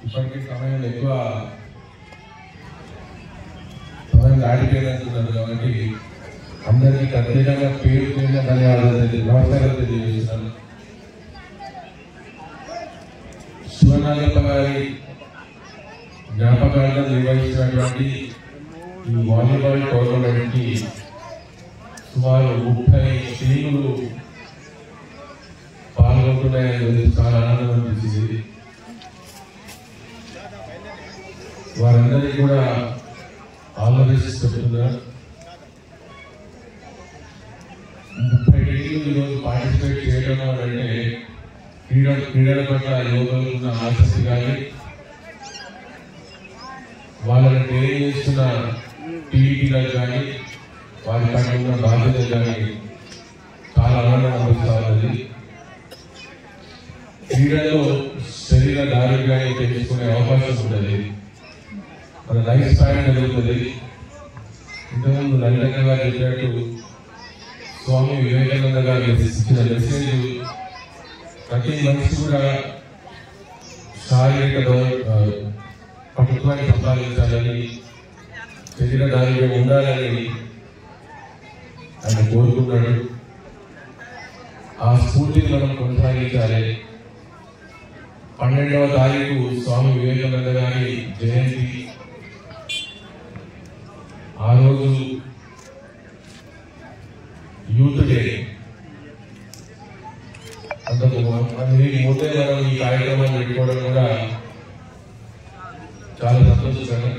ఇప్పటికీ సమయం ఎక్కువ సమయం దాటిపోయినట్టున్నారు కాబట్టి అందరికీ ప్రత్యేకంగా పేరు పేరున ధన్యవాదాలు నమస్కారం తెలియజేస్తున్నాను. శివనాగప్ప గారి జ్ఞాపకాలను నిర్వహించినటువంటి ఈ వాలీబాల్ టోర్నమెంట్ కి సుమారు 30 టీములు పాల్గొంటున్నాయని చాలా ఆనందం అనిపించింది. వారందరికీ కూడా ఆల్ ది బెస్ట్ చెప్తున్నారు. 30 టీములు ఈరోజు పార్టిసిపేట్ చేయడం అంటే క్రీడల పట్ల యువకులకు ఉన్న ఆసక్తి కానీ వాళ్ళని ట్రైన్ చేస్తున్న టీవీలకు కానీ వారి పట్ల ఉన్న బాధ్యత కానీ చాలా ఆనందం అనిపిస్తుంది. క్రీడలో శరీర ఆరోగ్యాన్ని తెలుసుకునే అవకాశం ఉంటుంది, మన లైఫ్ స్టైల్ జరుగుతుంది. ఇంతకుముందు లలితంగా గారు చెప్పినట్టు స్వామి వివేకానంద గారు ఇచ్చిన మెసేజ్ ప్రతి మనిషి కూడా శారీరక ప్రభుత్వాన్ని సంపాదించాలని, శరీర ఆరోగ్యం ఉండాలని ఆయన కోరుకున్నాడు. ఆ స్ఫూర్తిని మనం కొనసాగించాలి. 12వ తారీఖు స్వామి వివేకానంద గారి జయంతి. ఆ రోజు యూత్ డే. అంతకు ముందే మనం ఈ కార్యక్రమాన్ని పెట్టుకోవడం కూడా చాలా సంతోషకరం.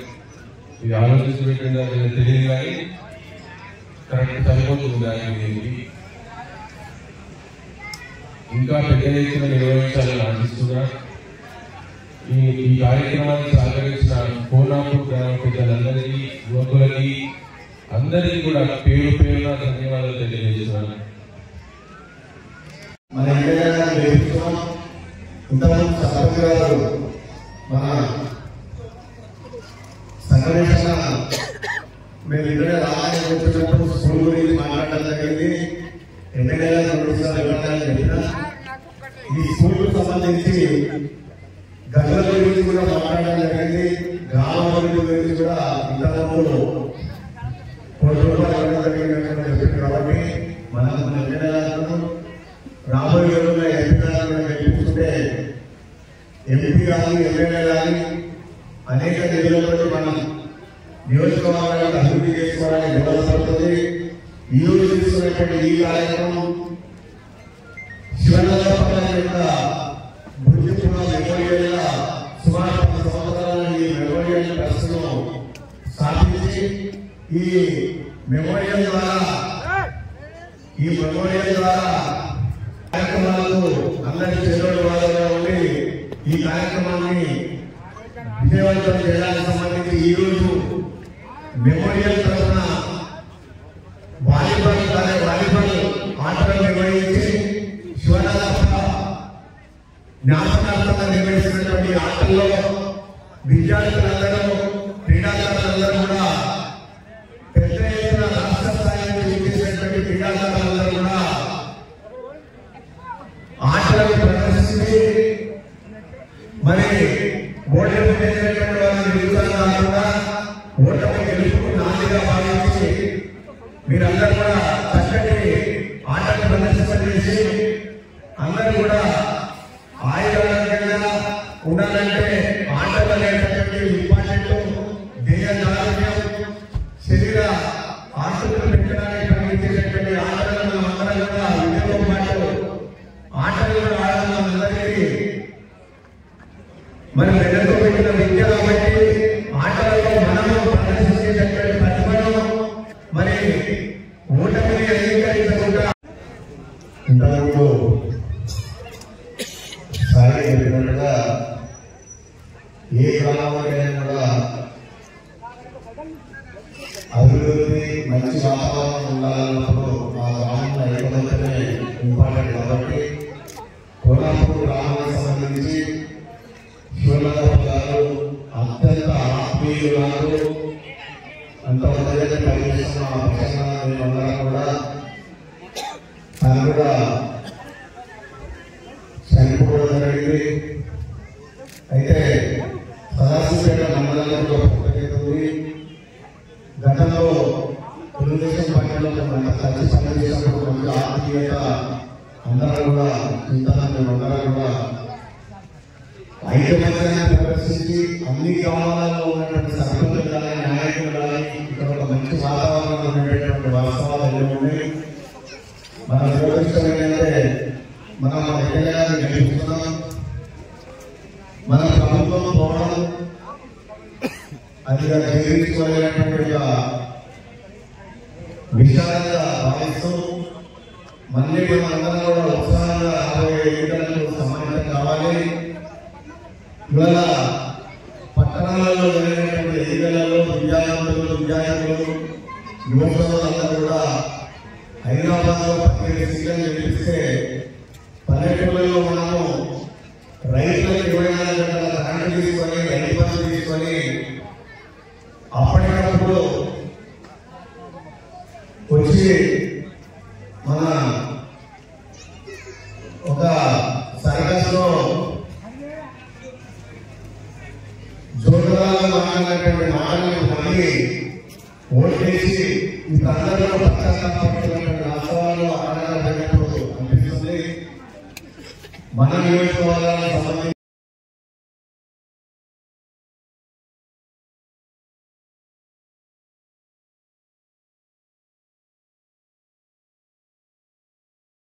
ఇది ఆలోచించి పెట్టిందా తెలియదు కానీ కరెక్ట్ సరిపోతుంది దానికి. ఇంకా పెద్ద ఎత్తున నిర్వహించాలని ఆశిస్తున్నా. ఈ కార్యక్రమాన్ని సహకరించిన కోనాపూర్ గ్రామ పెద్దలందరికీ, యువకులకి అందరికీ కూడా పేరు పేరున ధన్యవాదాలు తెలియజేస్తున్నాను. మన ఇంతకుముందు సర్పంచ్ గారు మన సంఘటన మేము ఇక్కడ రామాయణ వచ్చినప్పుడు స్కూల్ గురించి మాట్లాడడం జరిగింది. ఎమ్మెల్యే గారు 2 సార్లు ఇవ్వాలని చెప్పిన ఈ స్కూల్ సంబంధించి గదుల గురించి కూడా మాట్లాడడం జరిగింది. గ్రామ గురించి కూడా ఇంతకుముందు ₹1 జరిగిందని చెప్పింది. కాబట్టి మనం ఎమ్మెల్యే గారు రాబోయే రోజుల్లో ఎంపీ గారు గెలిపిస్తుంటే ఎంపీ కానీ ఎమ్మెల్యే కానీ అనేక నిధులతో మనం నియోజకవర్గాలను అభివృద్ధి చేసుకోవడానికి దోహదపడుతుంది. ఈ రోజు తీసుకున్నటువంటి ఈ కార్యక్రమం శివనగరం యొక్క గుర్తింపున మెమోరియల్గా సుమారు 10 సంవత్సరాల ఈ మెమోరియల్ ట్రస్ట్ ను స్థాపించి ఈ మెమోరియల్ ద్వారా కార్యక్రమాలకు అందరి చేరువల వారుగా ఉండి ఈ కార్యక్రమాన్ని విజయవంతం చేయడానికి సంబంధించి ఈ రోజు మెమోరియల్ తరఫున వాలీబాల్ ఆటలు నిర్వహించి శివనాథ జ్ఞాపకార్థంగా నిర్వహిస్తున్నటువంటి ఆటల్లో విద్యార్థులందరూ, క్రీడాకారులందరూ కూడా పెద్ద ఎత్తున రాష్ట్ర స్థాయి నుంచి విచ్చేసినటువంటి క్రీడాకారులందరూ కూడా ఆటలను ప్రదర్శించి మరి ఓటమి చేసినటువంటి వారిని నిరుత్సాహంగా ఓటమి గెలుపుకు నాందిగా భావించి మీరందరూ కూడా చక్కటి ఆటలు ప్రదర్శించేసి అందరూ కూడా ఆయుర్వేదంగా ఉండాలంటే ఆటలు అనేటటువంటి ఇంపార్టెంట్. దేహ ఆరోగ్యం, శరీర ఆస్తులు పెంచడానికి పనిచేసేటువంటి ఆటలను అందరం కూడా విద్యతో పాటు ఆటలు కూడా ఆడడం అందరికీ మరి మెదడుతో పెట్టిన విద్య కాబట్టి ఆటలలో మనము ప్రదర్శించేటటువంటి ప్రతిభను మరి ఓటమిని అంగీకరించకుండా ఇంతవరకు సాయి చెప్పినట్టుగా ఏ గ్రామానికైనా కూడా అభివృద్ధి, మంచి వాతావరణం ఉండాలన్నప్పుడు ఆ గ్రామంలో ఐకమత్యమే ఇంపార్టెంట్. కాబట్టి కోనాపూర్ గ్రామానికి సంబంధించి శివనాథ్ గారు అత్యంత ఆత్మీయురాలు, అంత ఉదయం పనిచేస్తున్న మేమందరం కూడా తను కూడా చనిపోవడం జరిగింది. అయితే సదాశివపేట మండలంలో ఉంది. గతంలో తెలుగుదేశం పార్టీలో కలిసి పనిచేసినప్పుడు కొంచెం ఆత్మీయత అందరం కూడా మేమందరం కూడా ఐక్యమత్యాన్ని ప్రదర్శించి అన్ని గ్రామాలలో ఉన్నటువంటి సర్పంచులు కానీ, నాయకులు కానీ ఇక్కడ ఒక మంచి వాతావరణం ఉండేటువంటి వాస్తవాలు ఎన్నో ఉన్నాయి. మన దురదృష్టం ఏంటంటే మనం మన ఎమ్మెల్యేగాన్ని గెలుస్తున్నాం, మన ప్రభుత్వం పోవడం అది జీవించుకోలేనటువంటి విషయాలుగా భావిస్తూ మళ్ళీ మనందరం కూడా ఉత్సాహంగా 50 ఎన్నికలకు సమానం కావాలి. ఇవాళ పట్టణాలలో జరిగినటువంటి ఎన్నికలలో విద్యార్థులు యువకులందరూ కూడా హైదరాబాద్లో 17 సీట్లను గెలిపిస్తే పల్లెటూళ్ళలో మనము రైతులకు 24 గంటల కరెంటు తీసుకొని, రైతు బస్సు తీసుకొని అప్పటికప్పుడు వచ్చి మన ఒక సర్కస్ లో జోరుగా మాట్లాడినటువంటి మాటలను మళ్ళీ ఓటేసి ఈ అందరిలో పశ్చాత్తాపడుతున్నటువంటి వాస్తవాలు ఆనందపడినప్పుడు అనిపిస్తుంది. మన నియోజకవర్గాలకు